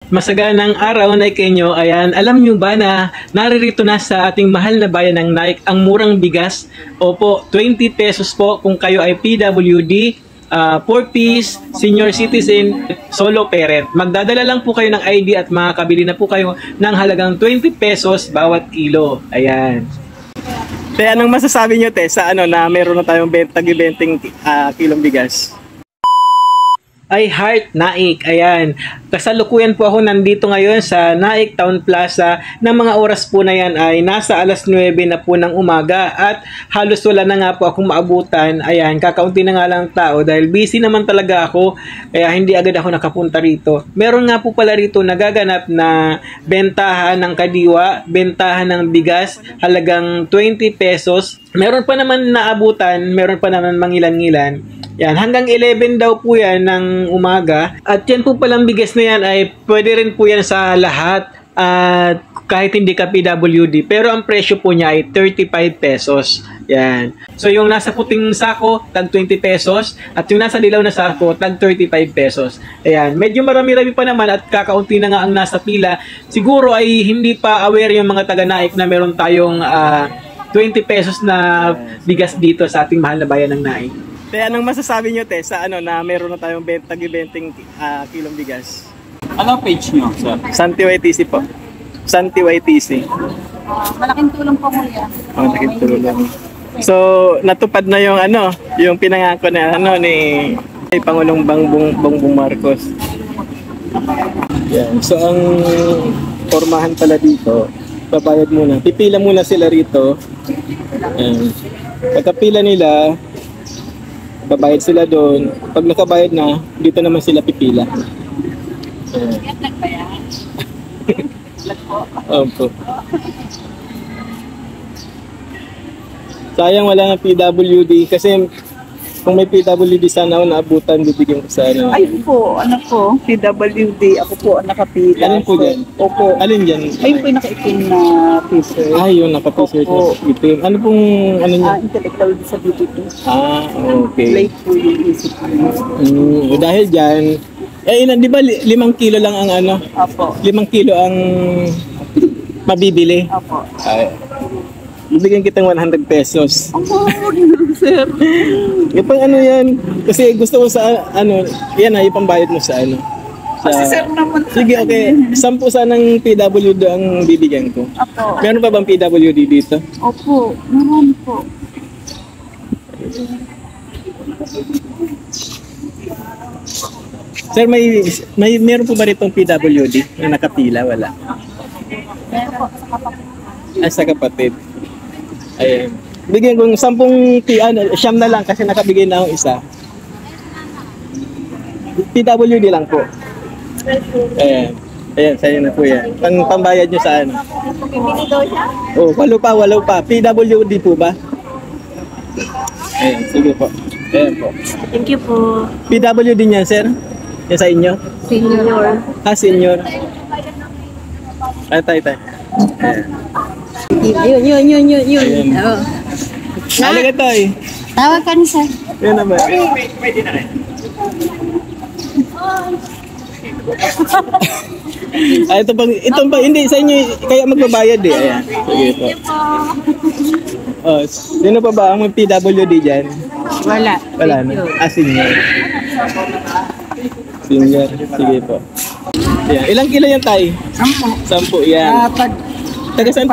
Masaganang araw na ikenyo. Ayan, alam nyo ba na naririto na sa ating mahal na bayan ng Naik ang murang bigas? Opo, 20 pesos po kung kayo ay PWD, 4-piece, senior citizen, solo parent. Magdadala lang po kayo ng ID at makakabili na po kayo ng halagang 20 pesos bawat kilo. Ayan. Te, anong masasabi nyo, te, sa na meron na tayong tagi-benting kilong bigas? Ay, Heart Naik. Ayan. Kasalukuyan po ako nandito ngayon sa Naik Town Plaza. Ng mga oras po na yan ay nasa alas 9 na po ng umaga at halos wala na nga po akong maabutan. Ayan, kakaunti na nga lang tao dahil busy naman talaga ako kaya hindi agad ako nakapunta rito. Meron nga po pala rito nagaganap na bentahan ng kadiwa, bentahan ng bigas, halagang 20 pesos. Meron pa naman naabutan, meron pa naman mangilan-ngilan. Yan, hanggang 11 daw po yan ng umaga. At yan po palang bigas na yan ay pwede rin po yan sa lahat. At kahit hindi ka PWD. Pero ang presyo po niya ay 35 pesos. Yan. So yung nasa puting sako, tag 20 pesos. At yung nasa dilaw na sako, tag 35 pesos. Ayan. Medyo marami-rami pa naman at kakaunti na nga ang nasa pila. Siguro ay hindi pa aware yung mga taga-Naik na meron tayong 20 pesos na bigas dito sa ating mahal na bayan ng Naik. Te, anong masasabi nyo, te, sa na meron na tayong tagi-benting kilong bigas? Anong page nyo, sir? Santi YTC po. Santi YTC. Malaking tulong po mo yan. Malaking tulong. So, natupad na yung yung pinangako na ni Pangulong Bongbong Marcos. Yan. So, ang formahan pala dito, babayad muna. Pipila muna sila rito. Yan. Pagkapila nila, babayad sila doon. Pag nakabayad na, dito naman sila pipila. Opo. Sayang wala ng PWD kasi kung may PWD sana ako naabutan, bibigyan ko sana. Ay po, anak ko, PWD. Ako po ang nakapila. Alin po dyan? Opo. Alin dyan? Ay po yung nakaitim na t-shirt. Yung naka-t-shirt na itim. Ano pong niya? Intellectual disability. Okay. Late po yung isip ko. Dahil dyan, di ba 5 kilo lang ang Opo. 5 kilo ang mabibili? Opo. Bibigyan kitang 100 pesos. Sir. Yung pang yan. Kasi gusto ko sa yan ipambayad mo sa Kasi sir naman. Sige, okay. 10 sanang PWD ang bibigyan ko. Opo. Meron pa bang PWD dito? Opo. Meron po. Sir, meron po ba ritong PWD na nakapila? Wala. Meron po sa kapatid. Sa kapatid. Ayan. Bigyan kong 10 siyam na lang kasi nakabigay na akong isa. PWD lang po. Ayan. Ayan, sa'yo na po yan. Pambayad nyo sa Bibili daw siya? Walo pa. PWD po ba? Ayan, sige po. Ayan po. Thank you po. PWD niyan, sir? Yan sa inyo? Senior. Senior. Tay. Ayan. Yun. Oo. Halika tayo. Tawag ka ni sir. Yan naman. Ito pa, hindi sa inyo kaya magbabayad eh. Ayan. Sige po. Sino pa ba ang PWD dyan? Wala. Wala na. Senior. Senior. Sige po. Ayan. Ilang kilo yan tayo? 10. 10, yan. Taga saan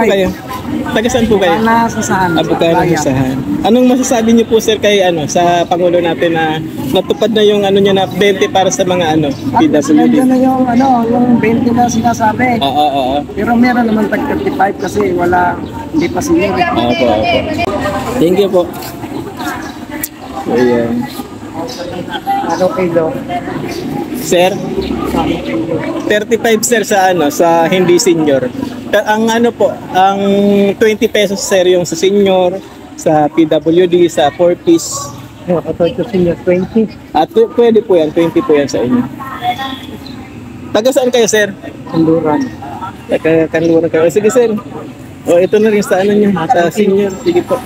po kayo? Nasasahan. Nasasahan. Anong masasabi niyo po, sir, kay sa Pangulo natin na natupad na yung niya na 20 para sa mga PWD? Nandiyan na yung 20 na sinasabi. Oo. Pero meron naman tag 35 kasi hindi pa senior. Opo. Thank you po. Ayan. Ano kilo? Sir? 35 sir sa hindi senior. Ang ang 20 pesos sir yung sa senior, sa PWD, sa 4-piece. Ito senior 20. At pwede po yan, 20 po yan sa inyo. Taga saan kayo sir? Kanluran. Taga Kanluran kayo. Sige sir. Ito na rin sa nyo, sa senior. Sige po.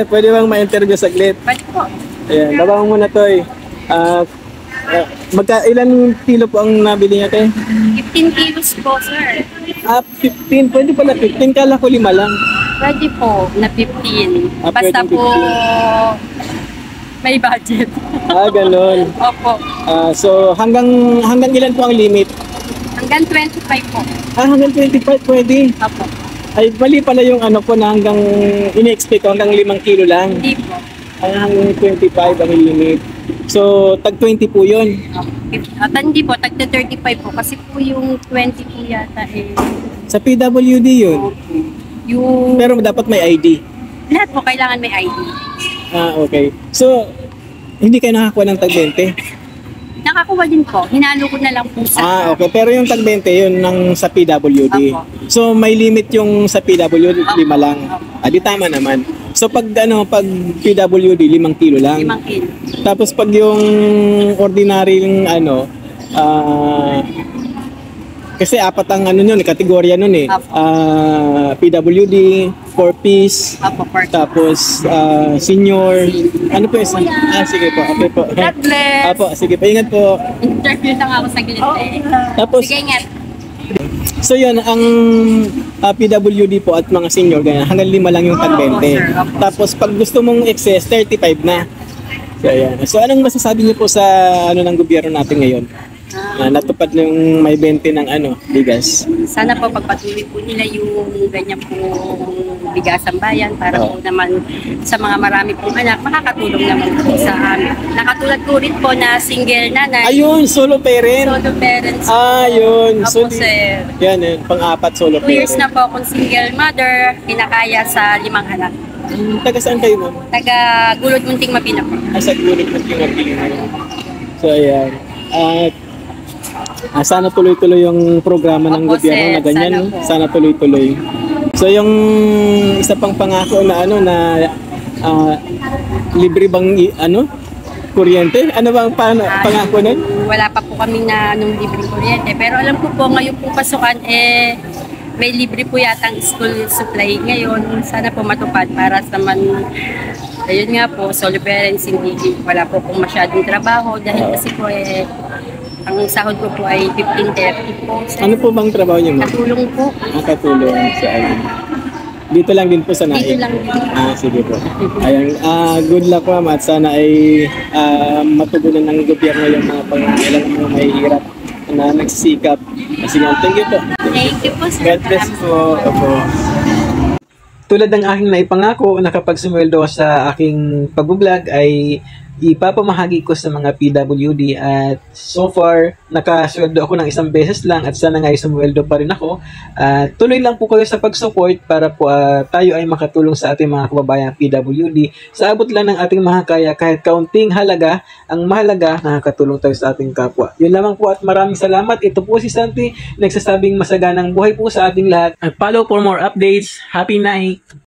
Pwede bang ma-interview saglit? Pwede po. Ayan, baba mo muna, Toy. Ilan kilo po ang nabili niya, Toy? 15 kilos po, sir. 15. Pwede pala 15. Kala ko 5 lang. Pwede po na 15. Basta pwedeng po may budget. Ganun. Opo. So, hanggang ilan po ang limit? Hanggang 25 po. Hanggang 25 pwede. Opo. Ay, mali pala yung ano po na hanggang ini-expect ko hanggang 5 kilo lang. Hindi po. Hanggang 25 ang limit. So, tag 20 po yun. Hindi po, tagda 35 po. Kasi po yung 20 po yata Sa PWD yun. yung Pero dapat may ID. lahat po kailangan may ID. Okay. So, hindi kayo nakakuha ng tag 20? Nakakuha din po. Hinalo ko na lang po sa... Okay. Pero yung tag 20 yun ng sa PWD. Apo. So, may limit yung sa PWD, 5 lang. Di tama naman. So, pag PWD, 5 kilo lang. 5 kilo. Tapos pag yung ordinary kasi 4 ang kategorya nun eh. Apo. PWD, 4-piece, Apo, part. tapos senior. Ano po yung sige po. Okay po. God bless. Apo, sige po. Ingat po. Interview lang ako sa gilid eh. Tapos, Sige, ingat. so yun, ang PWD po at mga senior, ganyan, hanggang 5 lang yung tag 20. sir. Apo. Tapos pag gusto mong excess, 35 na. So, ayan. So, anong masasabi niyo po sa ng gobyerno natin ngayon? Natupad na yung may 20 ng bigas. Sana po pagpatuloy po nila yung ganyan po bigasang bayan para po naman sa mga marami pong anak, makakatulong naman po sa amin. Nakatulad ko rin po na single nanay. Ayun, solo parent. Solo parents. Yun. Opo, sir. Yan, pang-apat solo 2 years parent. na po akong single mother, kinakaya sa 5 anak. Taga saan kayo, ma'am? Taga Gulod Munting Mapina po. Sa gulong ng pinagpili mo. So, ayan. At sana tuloy-tuloy yung programa ng Opo, gobyerno sir. na ganyan. Sana po. Sana tuloy-tuloy. So, yung isa pang pangako na libre bang kuryente? Ano bang pangako nun? Wala pa po kami na nung libreng kuryente. Pero alam ko po, ngayon po pasukan, may libre po yatang school supply ngayon. Sana po matupad para sa ayun nga po, solo parents, wala po pong masyadong trabaho dahil kasi po ang sahod ko po ay 15.30 po. Ano po bang trabaho niyo, ma'am? Katulong po. Katulong sa dito lang din po sa Naik. Dito lang din. Sige po. Ayan, good luck, ma'am, at sana ay matugunan ng gobyerno yung mga pangangailangan ng mga mahihirap na nagsisikap. Sige, thank you po. Thank you po, sir. God bless po. Opo. Tulad ng aking naipangako na kapag sumweldo sa aking pag-vlog ay ipapamahagi ko sa mga PWD at so far nakasweldo ako ng 1 beses lang at sana nga sumweldo pa rin ako. Tuloy lang po kayo sa pag-support para po tayo ay makatulong sa ating mga kababayang PWD. Sa abot lang ng ating mga kaya, kahit kaunting halaga, ang mahalaga nakakatulong tayo sa ating kapwa. Yun lamang po at maraming salamat. Ito po si Santi, nagsasabing masaganang buhay po sa ating lahat. At follow for more updates. Happy night!